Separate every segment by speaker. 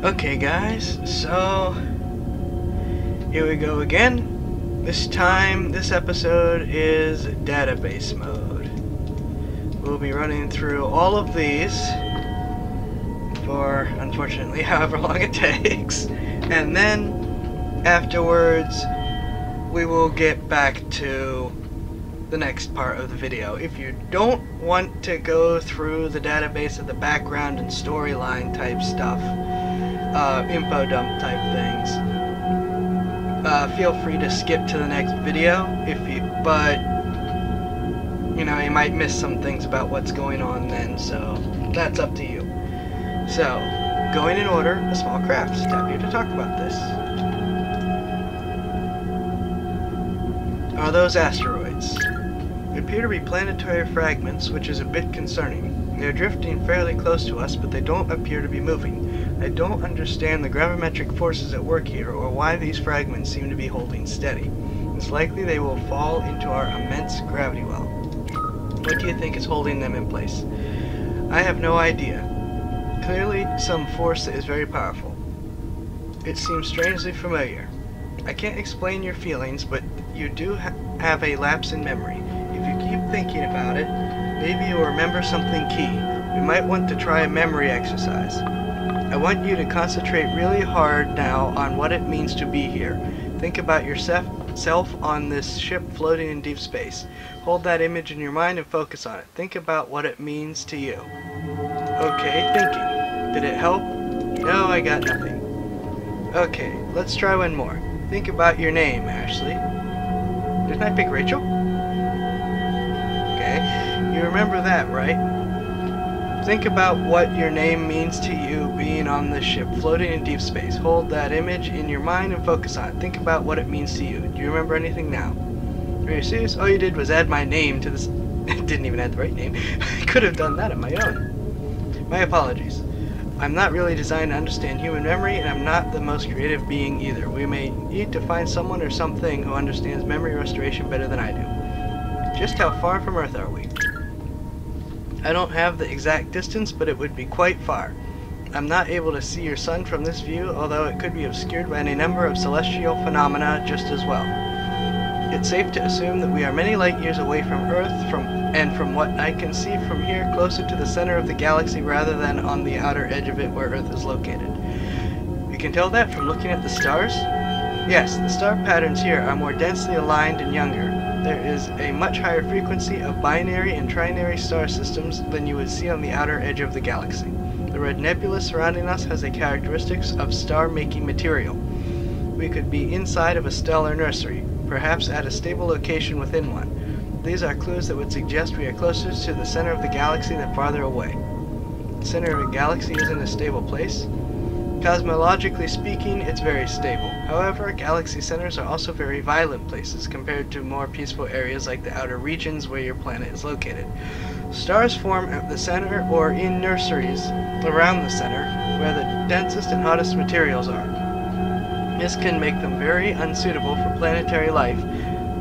Speaker 1: Okay guys, so here we go again. This time, this episode is database mode. We'll be running through all of these for, unfortunately, however long it takes. And then, afterwards, we will get back to the next part of the video. If you don't want to go through the database of the background and storyline type stuff, info dump type things, feel free to skip to the next video but you know, you might miss some things about what's going on then, so that's up to you. So, going in order, a small craft. Tap here to talk about this. Are those asteroids? They appear to be planetary fragments, which is a bit concerning. They're drifting fairly close to us, but they don't appear to be moving. I don't understand the gravimetric forces at work here, or why these fragments seem to be holding steady. It's likely they will fall into our immense gravity well. What do you think is holding them in place? I have no idea. Clearly some force that is very powerful. It seems strangely familiar. I can't explain your feelings, but you do have a lapse in memory. If you keep thinking about it, maybe you'll remember something key. We might want to try a memory exercise. I want you to concentrate really hard now on what it means to be here. Think about yourself on this ship floating in deep space. Hold that image in your mind and focus on it. Think about what it means to you. Okay, thinking. Did it help? No, I got nothing. Okay, let's try one more. Think about your name, Ashley. Didn't I pick Rachel? Okay, you remember that, right? Think about what your name means to you being on this ship, floating in deep space. Hold that image in your mind and focus on it. Think about what it means to you. Do you remember anything now? Are you serious? All you did was add my name to this. Didn't even add the right name. I could have done that on my own. My apologies. I'm not really designed to understand human memory, and I'm not the most creative being either. We may need to find someone or something who understands memory restoration better than I do. Just how far from Earth are we? I don't have the exact distance, but it would be quite far. I'm not able to see your sun from this view, although it could be obscured by any number of celestial phenomena just as well. It's safe to assume that we are many light years away from Earth, and from what I can see from here, closer to the center of the galaxy rather than on the outer edge of it where Earth is located. You can tell that from looking at the stars? Yes, the star patterns here are more densely aligned and younger. There is a much higher frequency of binary and trinary star systems than you would see on the outer edge of the galaxy. The red nebula surrounding us has the characteristics of star-making material. We could be inside of a stellar nursery, perhaps at a stable location within one. These are clues that would suggest we are closer to the center of the galaxy than farther away. The center of a galaxy isn't a stable place. Cosmologically speaking, it's very stable. However, galaxy centers are also very violent places compared to more peaceful areas like the outer regions where your planet is located. Stars form at the center or in nurseries around the center where the densest and hottest materials are. This can make them very unsuitable for planetary life,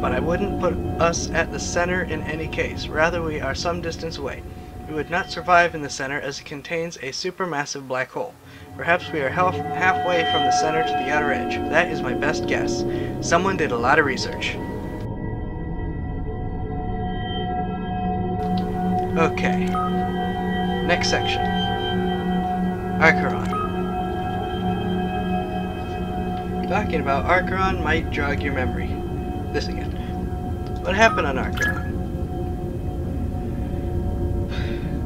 Speaker 1: but I wouldn't put us at the center in any case. Rather, we are some distance away. We would not survive in the center as it contains a supermassive black hole. Perhaps we are halfway from the center to the outer edge. That is my best guess. Someone did a lot of research. Okay. Next section. Acheron. Talking about Acheron might jog your memory. This again. What happened on Acheron?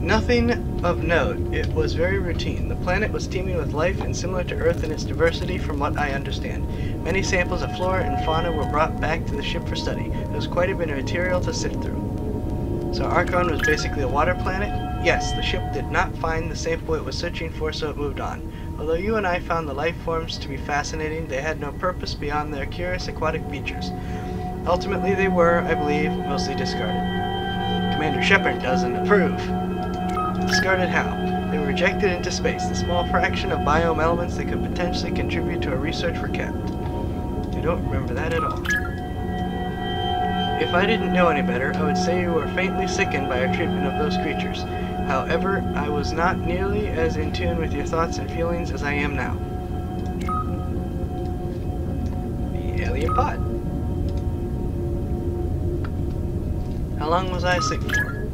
Speaker 1: Nothing of note. It was very routine. The planet was teeming with life and similar to Earth in its diversity from what I understand. Many samples of flora and fauna were brought back to the ship for study. There was quite a bit of material to sift through. So Acheron was basically a water planet? Yes, the ship did not find the sample it was searching for, so it moved on. Although you and I found the life forms to be fascinating, they had no purpose beyond their curious aquatic features. Ultimately, they were, I believe, mostly discarded. Commander Shepard doesn't approve. Discarded how? They were rejected into space. The small fraction of biome elements that could potentially contribute to our research were kept. I don't remember that at all. If I didn't know any better, I would say you were faintly sickened by our treatment of those creatures. However, I was not nearly as in tune with your thoughts and feelings as I am now. The alien pod. How long was I asleep for?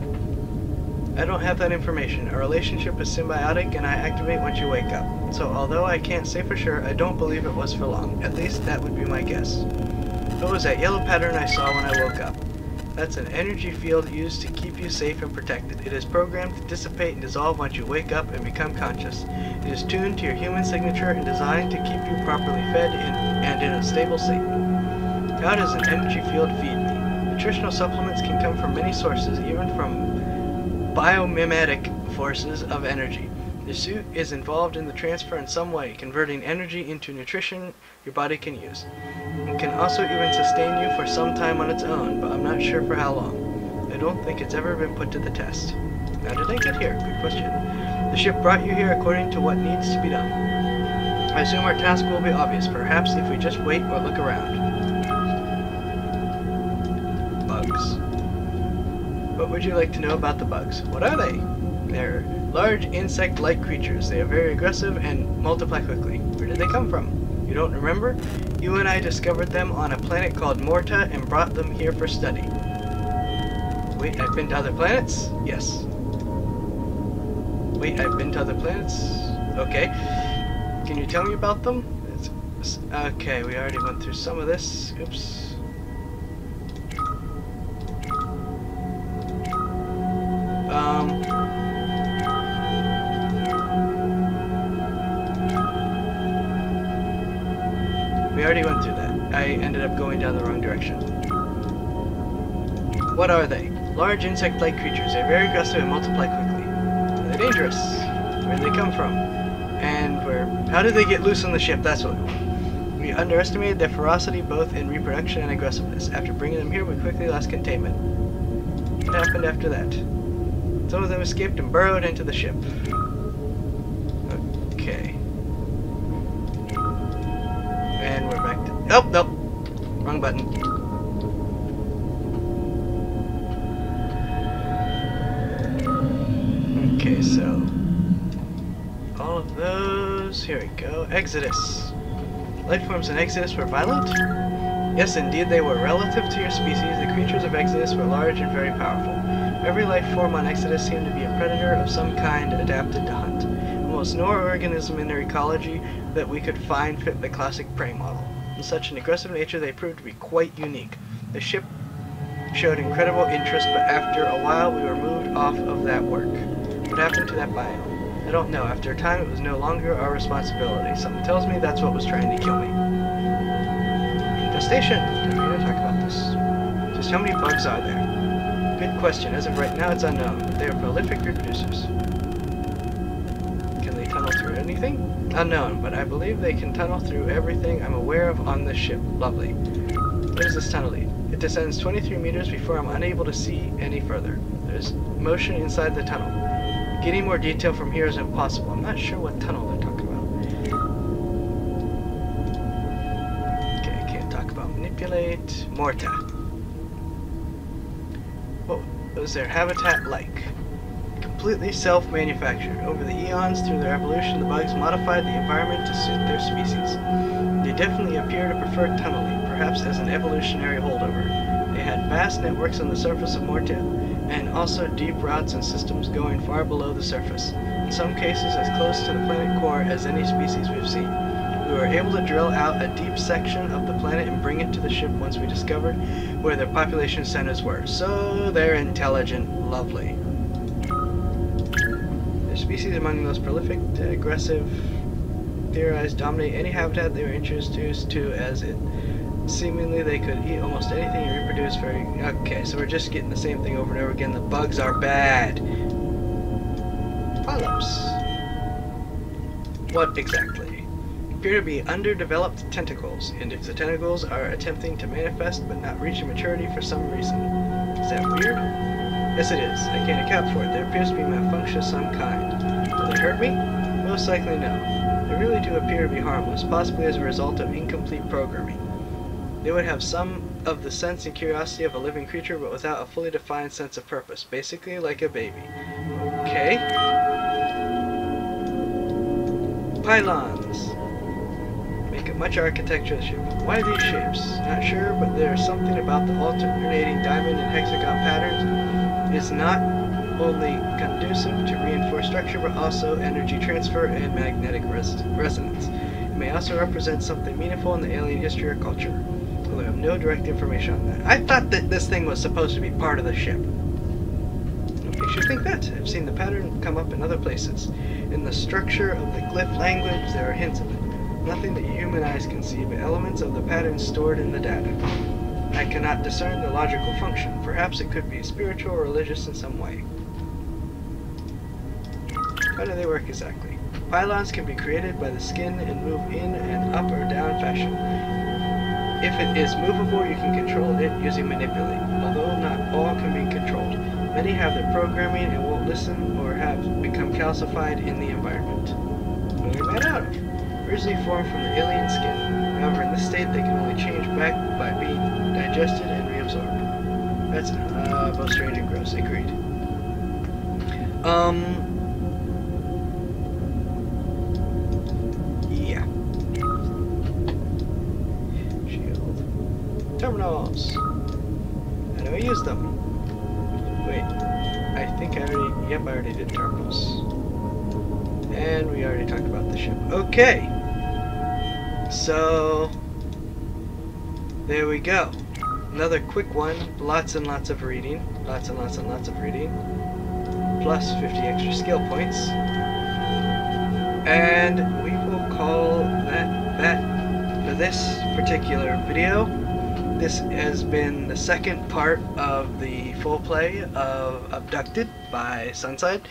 Speaker 1: I don't have that information. Our relationship is symbiotic and I activate once you wake up. So although I can't say for sure, I don't believe it was for long. At least that would be my guess. What was that yellow pattern I saw when I woke up? That's an energy field used to keep you safe and protected. It is programmed to dissipate and dissolve once you wake up and become conscious. It is tuned to your human signature and designed to keep you properly fed and in a stable state. How does an energy field feed me? Nutritional supplements can come from many sources, even from biomimetic forces of energy. The suit is involved in the transfer in some way, converting energy into nutrition your body can use. It can also even sustain you for some time on its own, but I'm not sure for how long. I don't think it's ever been put to the test. How did I get here? Good question. The ship brought you here according to what needs to be done. I assume our task will be obvious, perhaps if we just wait or look around. Bugs. What would you like to know about the bugs? What are they? They're large insect-like creatures. They are very aggressive and multiply quickly. Where did they come from? You don't remember? You and I discovered them on a planet called Morta and brought them here for study. Wait, I've been to other planets? Yes. Wait, I've been to other planets? Okay. Can you tell me about them? Okay, we already went through some of this. Oops. We already went through that. I ended up going down the wrong direction. What are they? Large insect-like creatures. They're very aggressive and multiply quickly. Are they dangerous? Where do they come from? And how did they get loose on the ship? That's what. We underestimated their ferocity both in reproduction and aggressiveness. After bringing them here, we quickly lost containment. What happened after that? Some of them escaped and burrowed into the ship. Okay. And we're back to... Oh, nope. Wrong button. Okay, so... all of those... Here we go. Exodus. Life forms in Exodus were violent? Yes, indeed, they were. Relative to your species, the creatures of Exodus were large and very powerful. Every life form on Exodus seemed to be a predator of some kind adapted to hunt. Almost no organism in their ecology that we could find fit the classic prey model. In such an aggressive nature, they proved to be quite unique. The ship showed incredible interest, but after a while we were moved off of that work. What happened to that biome? I don't know. After a time, it was no longer our responsibility. Something tells me that's what was trying to kill me. Infestation. Don't need to talk about this. Just how many bugs are there? Good question. As of right now, it's unknown, but they are prolific reproducers. Can they tunnel through anything? Unknown, but I believe they can tunnel through everything I'm aware of on this ship. Lovely. Where does this tunnel lead? It descends 23 meters before I'm unable to see any further. There's motion inside the tunnel. Getting more detail from here is impossible. I'm not sure what tunnel they're talking about. Okay, I can't talk about manipulate. Morta. What was their habitat like? Completely self-manufactured. Over the eons, through their evolution, the bugs modified the environment to suit their species. They definitely appear to prefer tunneling, perhaps as an evolutionary holdover. They had vast networks on the surface of Morta, and also deep routes and systems going far below the surface, in some cases as close to the planet core as any species we've seen. We were able to drill out a deep section of the planet and bring it to the ship once we discovered where their population centers were. So they're intelligent. Lovely. Their species among the most prolific, aggressive, theorized dominate any habitat they were introduced to, as it seemingly they could eat almost anything and reproduce very... Okay, so we're just getting the same thing over and over again. The bugs are bad. Polyps. What exactly? Appear to be underdeveloped tentacles, and if the tentacles are attempting to manifest but not reaching maturity for some reason. Is that weird? Yes, it is. I can't account for it. There appears to be malfunction of some kind. Will they hurt me? Most likely no. They really do appear to be harmless, possibly as a result of incomplete programming. They would have some of the sense and curiosity of a living creature, but without a fully defined sense of purpose, basically like a baby. Okay. Pylons. Make a much architecture ship. Why these shapes? Not sure, but there's something about the alternating diamond and hexagon patterns. It's not only conducive to reinforced structure, but also energy transfer and magnetic resonance. It may also represent something meaningful in the alien history or culture. Although I have no direct information on that. I thought that this thing was supposed to be part of the ship. What makes you think that? I've seen the pattern come up in other places. In the structure of the glyph language, there are hints of it. Nothing that human eyes can see, but elements of the pattern stored in the data. I cannot discern the logical function. Perhaps it could be spiritual or religious in some way. How do they work exactly? Pylons can be created by the skin and move in an up or down fashion. If it is movable, you can control it using manipulate, although not all can be controlled. Many have their programming and won't listen or have become calcified in the environment. What are they made out of? Originally formed from the alien skin. However, in this state, they can only change back by being digested and reabsorbed. That's both strange and gross. Agreed. Yeah. Shield. Terminals. How do I use them? Wait. I think I already... Yep, I already did terminals. And we already talked about the ship. Okay. So, there we go. Another quick one. Lots and lots of reading. Lots and lots and lots of reading. Plus 50 extra skill points. And we will call that for this particular video. This has been the second part of the full play of Abducted by Sunside.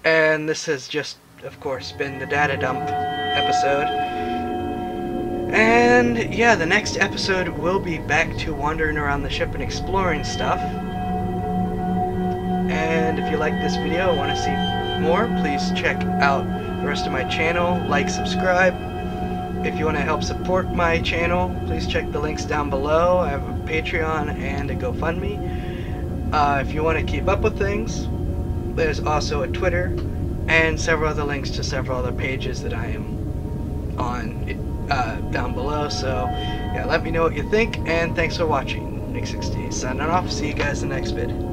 Speaker 1: And this has just, of course, been the data dump episode. And yeah, the next episode will be back to wandering around the ship and exploring stuff. And if you like this video and want to see more, please check out the rest of my channel, like, subscribe. If you want to help support my channel, please check the links down below. I have a Patreon and a GoFundMe. If you want to keep up with things, there's also a Twitter and several other links to several other pages that I am on down below. So yeah, let me know what you think, and thanks for watching. Nick60 signing off. See you guys in the next vid.